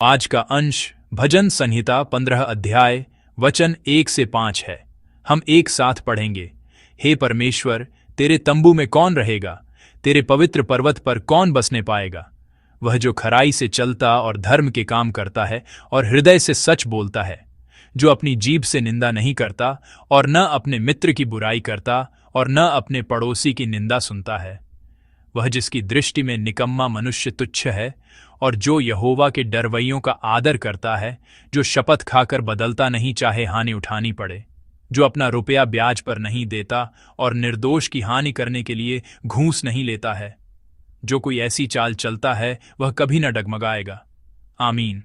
आज का अंश भजन संहिता 15 अध्याय वचन 1 से 5 है। हम एक साथ पढ़ेंगे। हे परमेश्वर, तेरे तंबू में कौन रहेगा? तेरे पवित्र पर्वत पर कौन बसने पाएगा? वह जो खराई से चलता और धर्म के काम करता है और हृदय से सच बोलता है, जो अपनी जीभ से निंदा नहीं करता और न अपने मित्र की बुराई करता और न अपने पड़ोसी की निंदा सुनता है। वह जिसकी दृष्टि में निकम्मा मनुष्य तुच्छ है और जो यहोवा के डरवैयों का आदर करता है, जो शपथ खाकर बदलता नहीं चाहे हानि उठानी पड़े, जो अपना रुपया ब्याज पर नहीं देता और निर्दोष की हानि करने के लिए घूस नहीं लेता है। जो कोई ऐसी चाल चलता है वह कभी न डगमगाएगा। आमीन।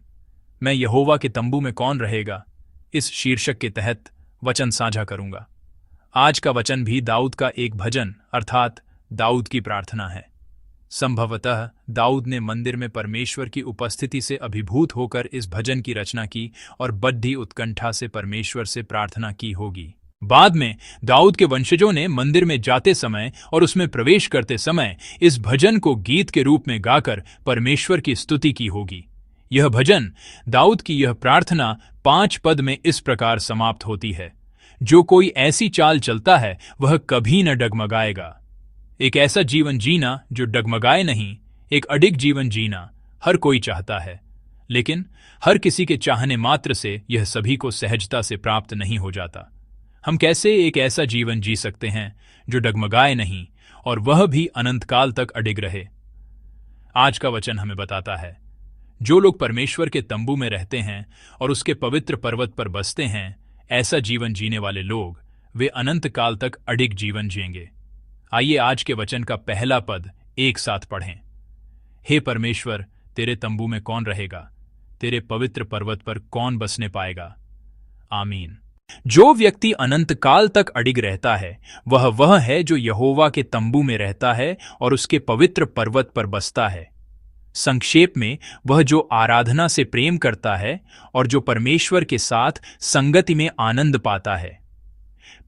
मैं यहोवा के तंबू में कौन रहेगा, इस शीर्षक के तहत वचन साझा करूंगा। आज का वचन भी दाऊद का एक भजन अर्थात दाऊद की प्रार्थना है। संभवतः दाऊद ने मंदिर में परमेश्वर की उपस्थिति से अभिभूत होकर इस भजन की रचना की और बड़ी उत्कंठा से परमेश्वर से प्रार्थना की होगी। बाद में दाऊद के वंशजों ने मंदिर में जाते समय और उसमें प्रवेश करते समय इस भजन को गीत के रूप में गाकर परमेश्वर की स्तुति की होगी। यह भजन, दाऊद की यह प्रार्थना 5 पद में इस प्रकार समाप्त होती है। जो कोई ऐसी चाल चलता है वह कभी न डगमगाएगा। एक ऐसा जीवन जीना जो डगमगाए नहीं, एक अडिग जीवन जीना हर कोई चाहता है, लेकिन हर किसी के चाहने मात्र से यह सभी को सहजता से प्राप्त नहीं हो जाता। हम कैसे एक ऐसा जीवन जी सकते हैं जो डगमगाए नहीं और वह भी अनंतकाल तक अडिग रहे? आज का वचन हमें बताता है, जो लोग परमेश्वर के तंबू में रहते हैं और उसके पवित्र पर्वत पर बसते हैं, ऐसा जीवन जीने वाले लोग वे अनंत काल तक अडिग जीवन जिएंगे। आइए आज के वचन का पहला पद एक साथ पढ़ें। हे परमेश्वर, तेरे तंबू में कौन रहेगा? तेरे पवित्र पर्वत पर कौन बसने पाएगा? आमीन। जो व्यक्ति अनंत काल तक अडिग रहता है वह है जो यहोवा के तंबू में रहता है और उसके पवित्र पर्वत पर बसता है। संक्षेप में, वह जो आराधना से प्रेम करता है और जो परमेश्वर के साथ संगति में आनंद पाता है।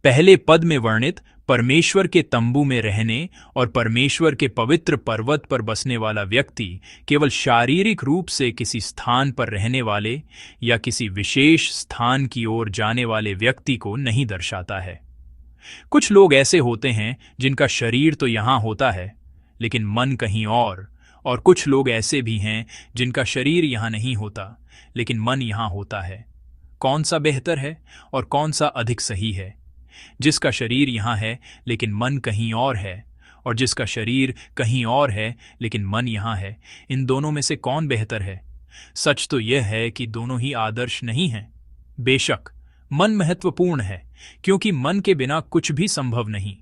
पहले पद में वर्णित परमेश्वर के तंबू में रहने और परमेश्वर के पवित्र पर्वत पर बसने वाला व्यक्ति केवल शारीरिक रूप से किसी स्थान पर रहने वाले या किसी विशेष स्थान की ओर जाने वाले व्यक्ति को नहीं दर्शाता है। कुछ लोग ऐसे होते हैं जिनका शरीर तो यहाँ होता है लेकिन मन कहीं और कुछ लोग ऐसे भी हैं जिनका शरीर यहाँ नहीं होता लेकिन मन यहाँ होता है। कौन सा बेहतर है और कौन सा अधिक सही है? जिसका शरीर यहाँ है लेकिन मन कहीं और है, और जिसका शरीर कहीं और है लेकिन मन यहाँ है, इन दोनों में से कौन बेहतर है? सच तो यह है कि दोनों ही आदर्श नहीं हैं। बेशक मन महत्वपूर्ण है क्योंकि मन के बिना कुछ भी संभव नहीं,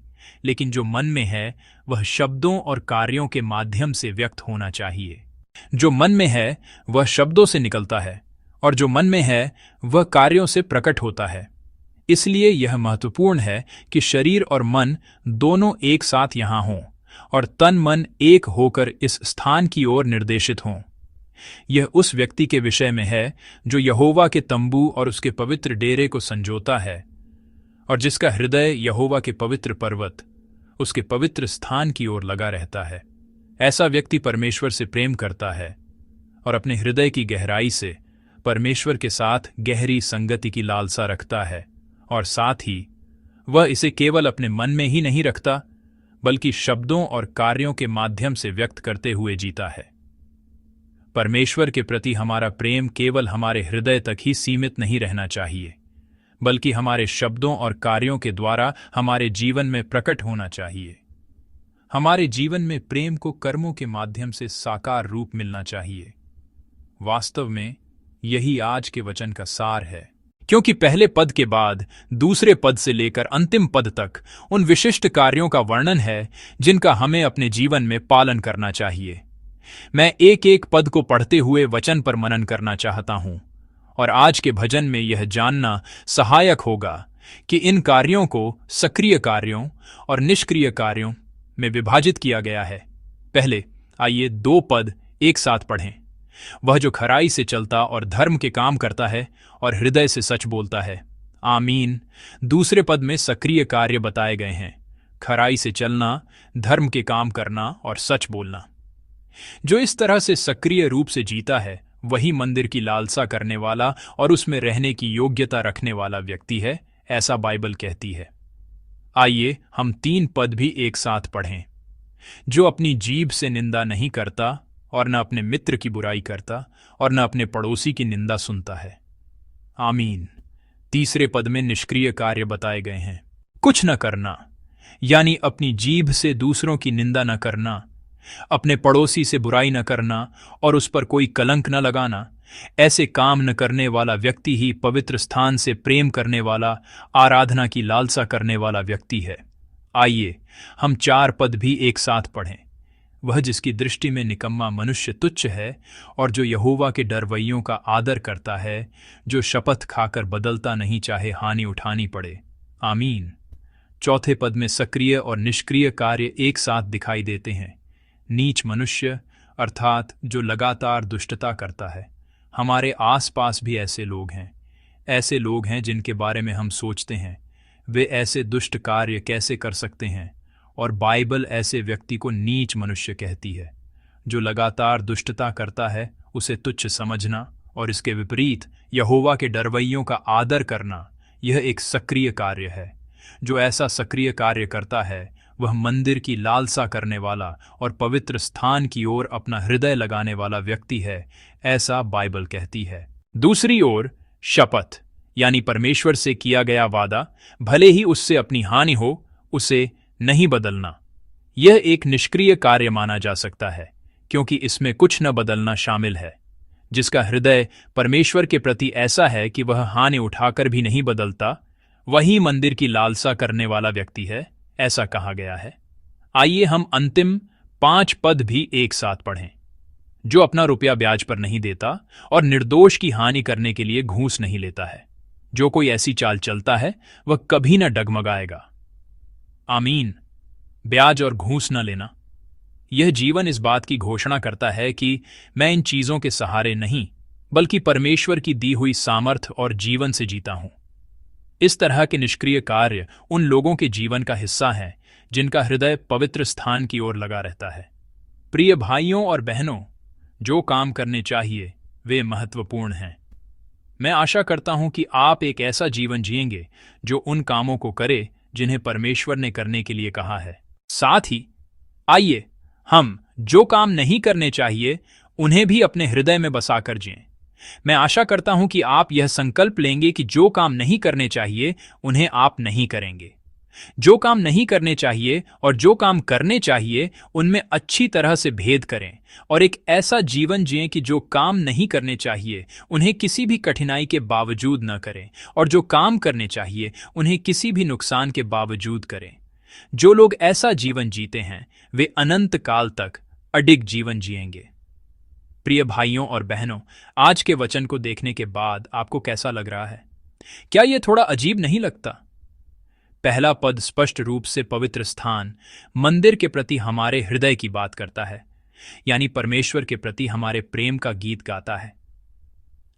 लेकिन जो मन में है वह शब्दों और कार्यों के माध्यम से व्यक्त होना चाहिए। जो मन में है वह शब्दों से निकलता है और जो मन में है वह कार्यों से प्रकट होता है। इसलिए यह महत्वपूर्ण है कि शरीर और मन दोनों एक साथ यहाँ हों और तन मन एक होकर इस स्थान की ओर निर्देशित हों। यह उस व्यक्ति के विषय में है जो यहोवा के तंबू और उसके पवित्र डेरे को संजोता है और जिसका हृदय यहोवा के पवित्र पर्वत, उसके पवित्र स्थान की ओर लगा रहता है। ऐसा व्यक्ति परमेश्वर से प्रेम करता है और अपने हृदय की गहराई से परमेश्वर के साथ गहरी संगति की लालसा रखता है, और साथ ही वह इसे केवल अपने मन में ही नहीं रखता बल्कि शब्दों और कार्यों के माध्यम से व्यक्त करते हुए जीता है। परमेश्वर के प्रति हमारा प्रेम केवल हमारे हृदय तक ही सीमित नहीं रहना चाहिए, बल्कि हमारे शब्दों और कार्यों के द्वारा हमारे जीवन में प्रकट होना चाहिए। हमारे जीवन में प्रेम को कर्मों के माध्यम से साकार रूप मिलना चाहिए। वास्तव में यही आज के वचन का सार है, क्योंकि पहले पद के बाद दूसरे पद से लेकर अंतिम पद तक उन विशिष्ट कार्यों का वर्णन है जिनका हमें अपने जीवन में पालन करना चाहिए। मैं एक एक पद को पढ़ते हुए वचन पर मनन करना चाहता हूं और आज के भजन में यह जानना सहायक होगा कि इन कार्यों को सक्रिय कार्यों और निष्क्रिय कार्यों में विभाजित किया गया है। पहले आइए 2 पद एक साथ पढ़ें। वह जो खराई से चलता और धर्म के काम करता है और हृदय से सच बोलता है। आमीन। दूसरे पद में सक्रिय कार्य बताए गए हैं, खराई से चलना, धर्म के काम करना और सच बोलना। जो इस तरह से सक्रिय रूप से जीता है वही मंदिर की लालसा करने वाला और उसमें रहने की योग्यता रखने वाला व्यक्ति है, ऐसा बाइबल कहती है। आइए हम 3 पद भी एक साथ पढ़ें। जो अपनी जीभ से निंदा नहीं करता और न अपने मित्र की बुराई करता और न अपने पड़ोसी की निंदा सुनता है। आमीन। तीसरे पद में निष्क्रिय कार्य बताए गए हैं। कुछ न करना, यानी अपनी जीभ से दूसरों की निंदा न करना, अपने पड़ोसी से बुराई न करना और उस पर कोई कलंक न लगाना। ऐसे काम न करने वाला व्यक्ति ही पवित्र स्थान से प्रेम करने वाला, आराधना की लालसा करने वाला व्यक्ति है। आइए हम 4 पद भी एक साथ पढ़ें। वह जिसकी दृष्टि में निकम्मा मनुष्य तुच्छ है और जो यहोवा के डरवैयों का आदर करता है, जो शपथ खाकर बदलता नहीं चाहे हानि उठानी पड़े। आमीन। चौथे पद में सक्रिय और निष्क्रिय कार्य एक साथ दिखाई देते हैं। नीच मनुष्य अर्थात जो लगातार दुष्टता करता है। हमारे आसपास भी ऐसे लोग हैं। ऐसे लोग हैं जिनके बारे में हम सोचते हैं वे ऐसे दुष्ट कार्य कैसे कर सकते हैं, और बाइबल ऐसे व्यक्ति को नीच मनुष्य कहती है। जो लगातार दुष्टता करता है उसे तुच्छ समझना और इसके विपरीत यहोवा के डरवैयों का आदर करना, यह एक सक्रिय कार्य है। जो ऐसा सक्रिय कार्य करता है वह मंदिर की लालसा करने वाला और पवित्र स्थान की ओर अपना हृदय लगाने वाला व्यक्ति है, ऐसा बाइबल कहती है। दूसरी ओर शपथ यानी परमेश्वर से किया गया वादा, भले ही उससे अपनी हानि हो, उसे नहीं बदलना। यह एक निष्क्रिय कार्य माना जा सकता है क्योंकि इसमें कुछ न बदलना शामिल है। जिसका हृदय परमेश्वर के प्रति ऐसा है कि वह हानि उठाकर भी नहीं बदलता, वही मंदिर की लालसा करने वाला व्यक्ति है, ऐसा कहा गया है। आइए हम अंतिम 5 पद भी एक साथ पढ़ें। जो अपना रुपया ब्याज पर नहीं देता और निर्दोष की हानि करने के लिए घूस नहीं लेता है। जो कोई ऐसी चाल चलता है वह कभी न डगमगाएगा। आमीन। ब्याज और घूस न लेना। यह जीवन इस बात की घोषणा करता है कि मैं इन चीजों के सहारे नहीं, बल्कि परमेश्वर की दी हुई सामर्थ और जीवन से जीता हूं। इस तरह के निष्क्रिय कार्य उन लोगों के जीवन का हिस्सा हैं जिनका हृदय पवित्र स्थान की ओर लगा रहता है। प्रिय भाइयों और बहनों, जो काम करने चाहिए वे महत्वपूर्ण हैं। मैं आशा करता हूं कि आप एक ऐसा जीवन जिएंगे जो उन कामों को करे जिन्हें परमेश्वर ने करने के लिए कहा है। साथ ही आइए हम जो काम नहीं करने चाहिए उन्हें भी अपने हृदय में बसाकर जिएं। मैं आशा करता हूं कि आप यह संकल्प लेंगे कि जो काम नहीं करने चाहिए उन्हें आप नहीं करेंगे। जो काम नहीं करने चाहिए और जो काम करने चाहिए उनमें अच्छी तरह से भेद करें और एक ऐसा जीवन जिएं कि जो काम नहीं करने चाहिए उन्हें किसी भी कठिनाई के बावजूद न करें और जो काम करने चाहिए उन्हें किसी भी नुकसान के बावजूद करें। जो लोग ऐसा जीवन जीते हैं वे अनंत काल तक अडिग जीवन जिएंगे। प्रिय भाइयों और बहनों, आज के वचन को देखने के बाद आपको कैसा लग रहा है? क्या यह थोड़ा अजीब नहीं लगता? पहला पद स्पष्ट रूप से पवित्र स्थान, मंदिर के प्रति हमारे हृदय की बात करता है, यानी परमेश्वर के प्रति हमारे प्रेम का गीत गाता है।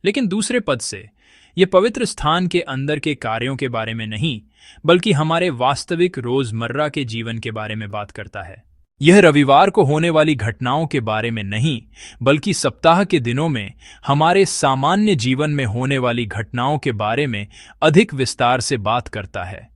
लेकिन दूसरे पद से यह पवित्र स्थान के अंदर के कार्यों के बारे में नहीं, बल्कि हमारे वास्तविक रोजमर्रा के जीवन के बारे में बात करता है। यह रविवार को होने वाली घटनाओं के बारे में नहीं, बल्कि सप्ताह के दिनों में हमारे सामान्य जीवन में होने वाली घटनाओं के बारे में अधिक विस्तार से बात करता है।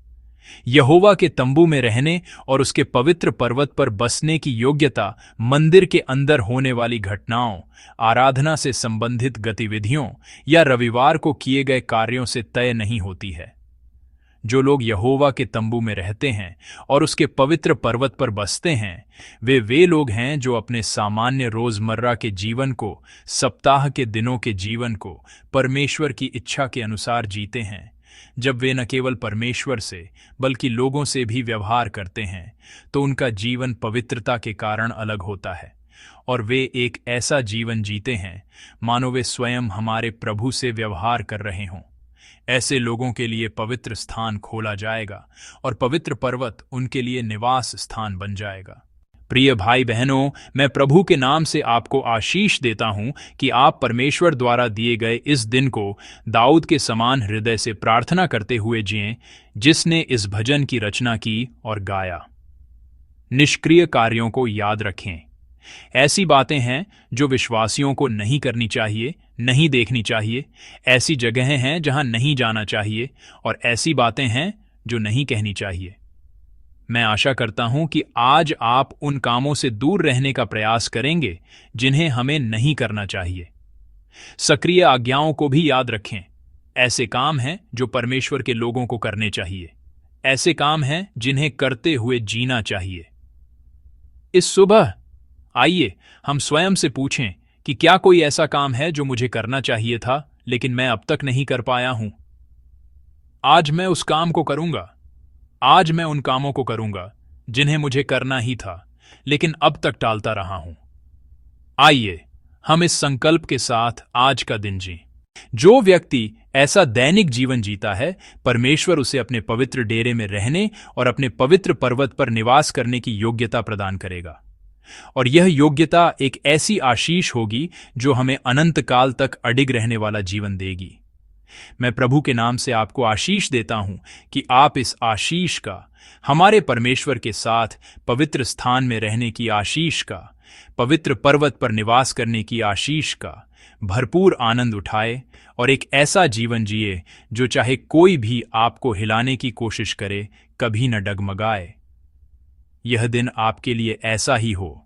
यहोवा के तंबू में रहने और उसके पवित्र पर्वत पर बसने की योग्यता मंदिर के अंदर होने वाली घटनाओं, आराधना से संबंधित गतिविधियों या रविवार को किए गए कार्यों से तय नहीं होती है। जो लोग यहोवा के तंबू में रहते हैं और उसके पवित्र पर्वत पर बसते हैं, वे लोग हैं जो अपने सामान्य रोजमर्रा के जीवन को, सप्ताह के दिनों के जीवन को परमेश्वर की इच्छा के अनुसार जीते हैं। जब वे न केवल परमेश्वर से बल्कि लोगों से भी व्यवहार करते हैं तो उनका जीवन पवित्रता के कारण अलग होता है और वे एक ऐसा जीवन जीते हैं मानो वे स्वयं हमारे प्रभु से व्यवहार कर रहे हों। ऐसे लोगों के लिए पवित्र स्थान खोला जाएगा और पवित्र पर्वत उनके लिए निवास स्थान बन जाएगा। प्रिय भाई बहनों, मैं प्रभु के नाम से आपको आशीष देता हूं कि आप परमेश्वर द्वारा दिए गए इस दिन को दाऊद के समान हृदय से प्रार्थना करते हुए जिएं, जिसने इस भजन की रचना की और गाया। निष्क्रिय कार्यों को याद रखें। ऐसी बातें हैं जो विश्वासियों को नहीं करनी चाहिए, नहीं देखनी चाहिए। ऐसी जगहें हैं जहां नहीं जाना चाहिए, और ऐसी बातें हैं जो नहीं कहनी चाहिए। मैं आशा करता हूं कि आज आप उन कामों से दूर रहने का प्रयास करेंगे जिन्हें हमें नहीं करना चाहिए। सक्रिय आज्ञाओं को भी याद रखें। ऐसे काम हैं जो परमेश्वर के लोगों को करने चाहिए। ऐसे काम हैं जिन्हें करते हुए जीना चाहिए। इस सुबह आइए हम स्वयं से पूछें कि क्या कोई ऐसा काम है जो मुझे करना चाहिए था लेकिन मैं अब तक नहीं कर पाया हूं। आज मैं उस काम को करूंगा। आज मैं उन कामों को करूंगा जिन्हें मुझे करना ही था लेकिन अब तक टालता रहा हूं। आइए हम इस संकल्प के साथ आज का दिन जीं। जो व्यक्ति ऐसा दैनिक जीवन जीता है, परमेश्वर उसे अपने पवित्र डेरे में रहने और अपने पवित्र पर्वत पर निवास करने की योग्यता प्रदान करेगा। और यह योग्यता एक ऐसी आशीष होगी जो हमें अनंत काल तक अडिग रहने वाला जीवन देगी। मैं प्रभु के नाम से आपको आशीष देता हूं कि आप इस आशीष का, हमारे परमेश्वर के साथ पवित्र स्थान में रहने की आशीष का, पवित्र पर्वत पर निवास करने की आशीष का भरपूर आनंद उठाए और एक ऐसा जीवन जिए जो चाहे कोई भी आपको हिलाने की कोशिश करे, कभी न डगमगाए। यह दिन आपके लिए ऐसा ही हो।